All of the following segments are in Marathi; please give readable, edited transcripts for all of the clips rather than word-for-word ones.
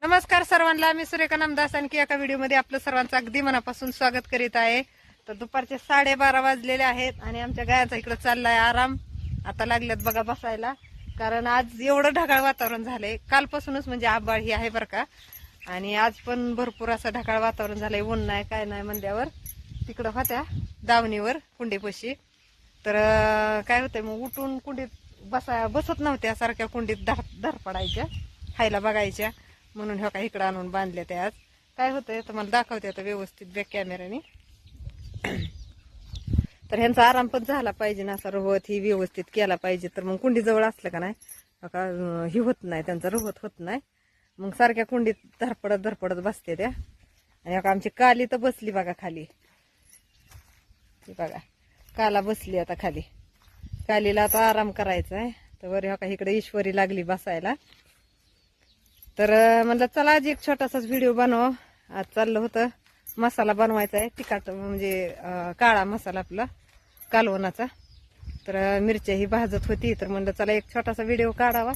नमस्कार सर्वांना, मी सुरेखा नामदास आणखी एका व्हिडिओमध्ये आपलं सर्वांचं अगदी मनापासून स्वागत करीत आहे. तर दुपारचे 12:30 वाजलेले आहेत आणि आमच्या गायाचा इकडे चाललाय आराम. आता लागल्यात बघा बसायला, कारण आज एवढं ढगाळ वातावरण झालंय. कालपासूनच म्हणजे आभाळ ही आहे बरं का, आणि आज पण भरपूर असं ढगाळ वातावरण झालंय. ऊन नाही काय नाही म्हणल्यावर तिकडं होत्या दावणीवर कुंडीपाशी. तर काय होतंय, मग उठून कुंडीत बसत नव्हत्या, सारख्या कुंडीत धर पडायच्या, खायला बघायच्या. म्हणून ह्या काय इकडं आणून बांधले ते. आज काय होतंय तुम्हाला दाखवते आता व्यवस्थित बॅक कॅमेऱ्याने. तर ह्यांचा आराम पण झाला पाहिजे ना, असा रवत ही व्यवस्थित केला पाहिजे. तर मग कुंडी जवळ असलं का नाही ही होत नाही, त्यांचा रवत होत नाही. मग सारख्या कुंडीत धरपडत बसते त्या. आणि आमची काली तर बसली बघा खाली, बघा काला बसली आता खाली. कालीला आता आराम करायचा आहे. तर बरं का इकडे ईश्वरी लागली बसायला. तर म्हणलं चला आज एक छोटासाच व्हिडिओ बनव. आज चाललं होतं मसाला बनवायचा आहे, तिखट म्हणजे काळा मसाला आपला कालवणाचा. तर मिरच्या ही भाजत होती, तर म्हणलं चला एक छोटासा व्हिडिओ काढावा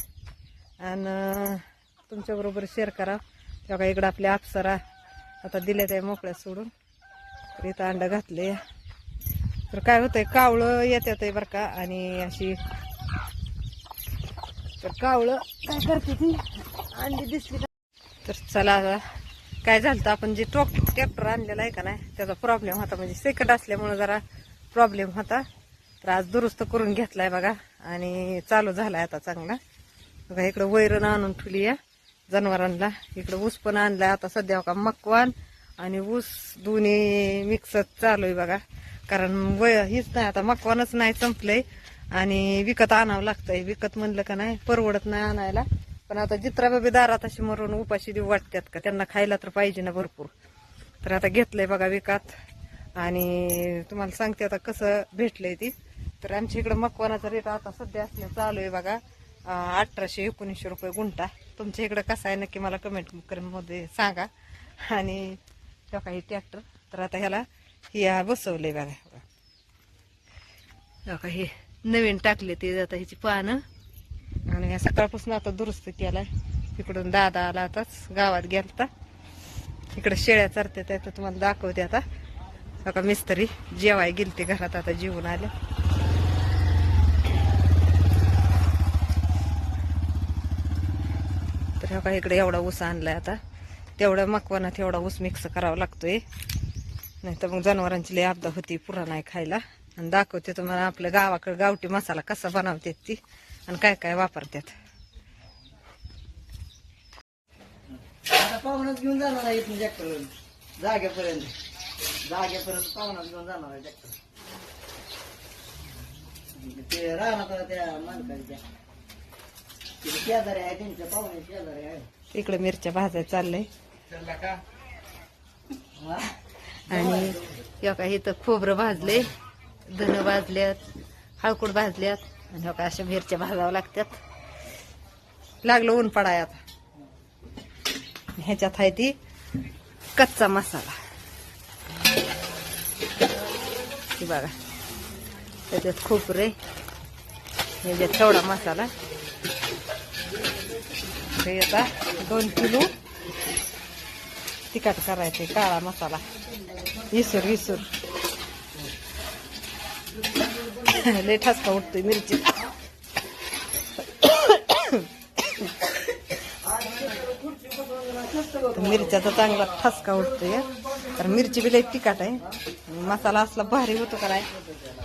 आणि तुमच्याबरोबर शेअर करा. तेव्हा इकडं आपल्या अप्सरा आता दिल्या त्या मोकळ्या सोडून. तर इथं अंडा घातले. तर काय होतंय, कावळं येतात बरं का, आणि अशी तर कावळं काय करते ती अंडी दिसली. तर चला काय झालं, आपण जे ट्रॅक्टर आणलेला आहे का नाही त्याचा प्रॉब्लेम होता, म्हणजे सेकंड असल्यामुळे जरा प्रॉब्लेम होता. तर आज दुरुस्त करून घेतलाय बघा आणि चालू झालाय आता चांगला. बघा इकडं वैरण आणून ठेवली आहे जनावरांना. इकडं ऊस पण आणलाय आता सध्या का, मकवान आणि ऊस दोन्ही मिक्स चालू आहे बघा. कारण हीच नाही आता, मकवानच नाही संपलंय आणि विकत आणावं लागतंय. विकत म्हणलं का नाही परवडत नाही आणायला. पण आता जित्राबाबी दारात अशी मरून उपाशी देऊ वाटतात का, त्यांना खायला तर पाहिजे ना भरपूर. तर आता घेतलंय बघा विकत. आणि तुम्हाला सांगते आता कसं भेटलंय ती. तर आमच्या इकडं मकवानाचा रेट आता सध्या असल्या चालू आहे बघा 1800-1900 रुपये गुंठा. तुमच्या इकडं कसं आहे नक्की मला कमेंट मध्ये सांगा. आणि काही ट्रॅक्टर तर आता ह्याला ह्या बसवलंय बघा. हे नवीन टाकले ते आता ह्याची पानं. आणि ह्या सकाळपासून आता दुरुस्त केलाय. इकडून दादा आला आताच, गावात गेलता. इकडे शेळ्या चरतात तर तुम्हाला दाखवते आता. बघा मिस्त्री जेवाय गेलते घरात, आता जेवून आले. तर बघा इकडे एवढा ऊस आणलाय आता. तेवढ्या मकवानात एवढा ऊस मिक्स करावा लागतोय, नाही तर मग जनावरांची लई आपदा होती, पुरा नाही खायला. आणि दाखवते तुम्हाला आपल्या गावाकडे गावठी मसाला कसा बनवतात ती आणि काय काय वापरतात. आता पाहुणच घेऊन जाणार आहे इथून ट्रॅक्टर जागेपर्यंत पाहुणच घेऊन जाणार आहे ट्रॅक्टर. ते राहणार त्या मालकाच्या शेजारी आहे, त्यांच्या पाहुणे शेजारी आहे. इकडे मिरच्या भाजायला चाललंय. आणि का इथं खोबरं भाजले, धन भाजल्यात, हळकुड भाजल्यात. आणि का अशा मिरच्या भाजावं लागतात. लागलं ऊन पडाय आता. ह्याच्यात आहे ती कच्चा मसाला, ही बघा. त्याच्यात खोबरे, ह्याच्यात थोडा मसाला. हे आता 2 किलो तिखट करायचे, काळा मसाला. विसूर लय ठसका उठतोय मिरची. मिरच्याचा चांगला ठसका उठतोय, तर मिरची बी लय तिखट आहे. मसाला असला भारी होतो का नाही.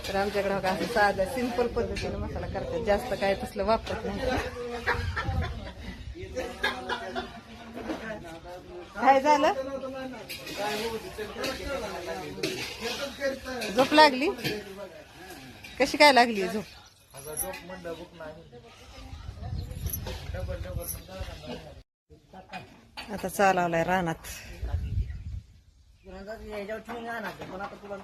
तर आमच्याकडे बघा असं साधं सिंपल पद्धतीने मसाला करतात, जास्त काय तसलं वापरत नाही. काय झालं, झोप लागली? कशी काय लागली झोप? आता चालवलाय रानात. ठेवून आणायचं पण आता तुला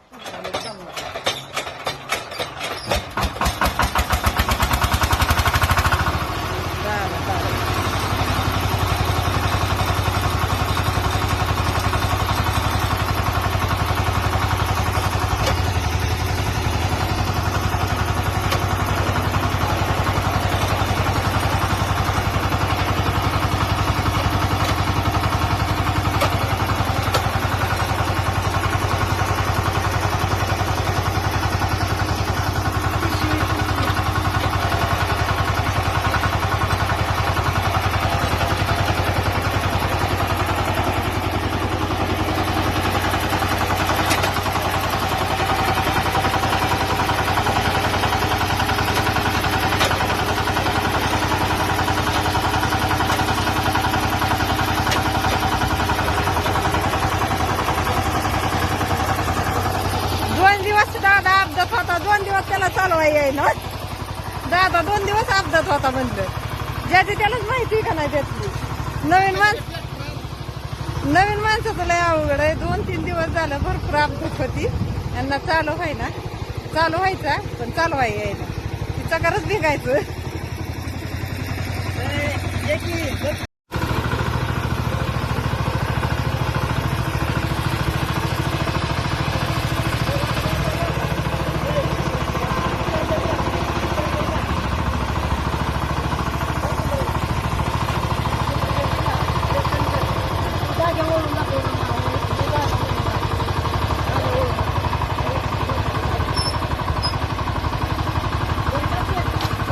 2 दिवस त्याला चालवाय येईना. दादा 2 दिवस अपघात होता म्हणलं. ज्याची त्यालाच माहिती का नाही त्यातली. नवीन माणसाचं लय अवघड आहे. 2-3 दिवस झालं भरपूर अपघात होती. यांना चालू व्हायचा पण चालवाय यायला. तिचा खरंच भिगायचं.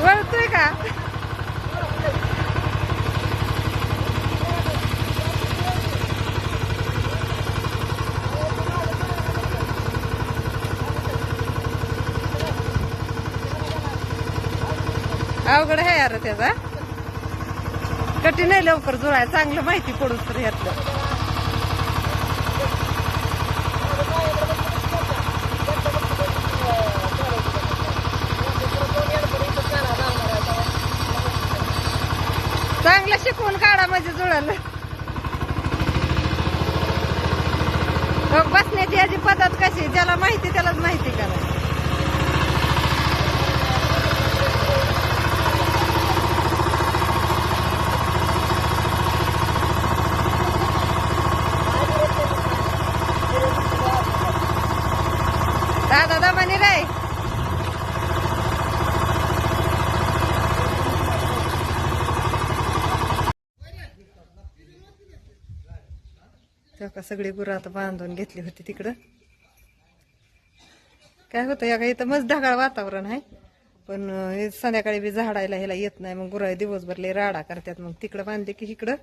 वळतोय का? अवघड आहे यार त्याचा. कठीण आहे लवकर जुळाय. चांगलं माहिती पडून तर ह्यातलं. चांगलं शिकवून काढा म्हणजे जुळालं. बसण्याची याची पद्धत कशी ज्याला माहिती त्यालाच माहिती करा. दादा दमानी रे. तेव्हा सगळी गुरं आता बांधून घेतली होती तिकडं. काय होतं या काही इथं मस्त ढगाळ वातावरण आहे. पण हे संध्याकाळी बी झाडायला ह्याला येत नाही. मग गुरं दिवसभर लय राडा करतात. मग तिकडं बांधले की इकडं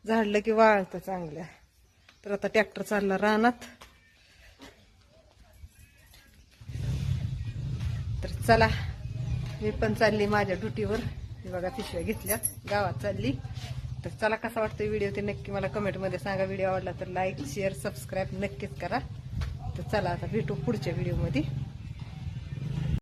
झाडलं की वाळतं चांगल्या. तर आता ट्रॅक्टर चालला रानात. तर चला मी पण चालली माझ्या ड्युटीवर. बघा पिशव्या घेतल्या गावात चालली. तर चला कसा वाटतोय व्हिडिओ ते नक्की मला कमेंटमध्ये सांगा. व्हिडिओ आवडला तर लाईक शेअर सबस्क्राईब नक्कीच करा. तर चला आता भेटू पुढच्या व्हिडिओमध्ये.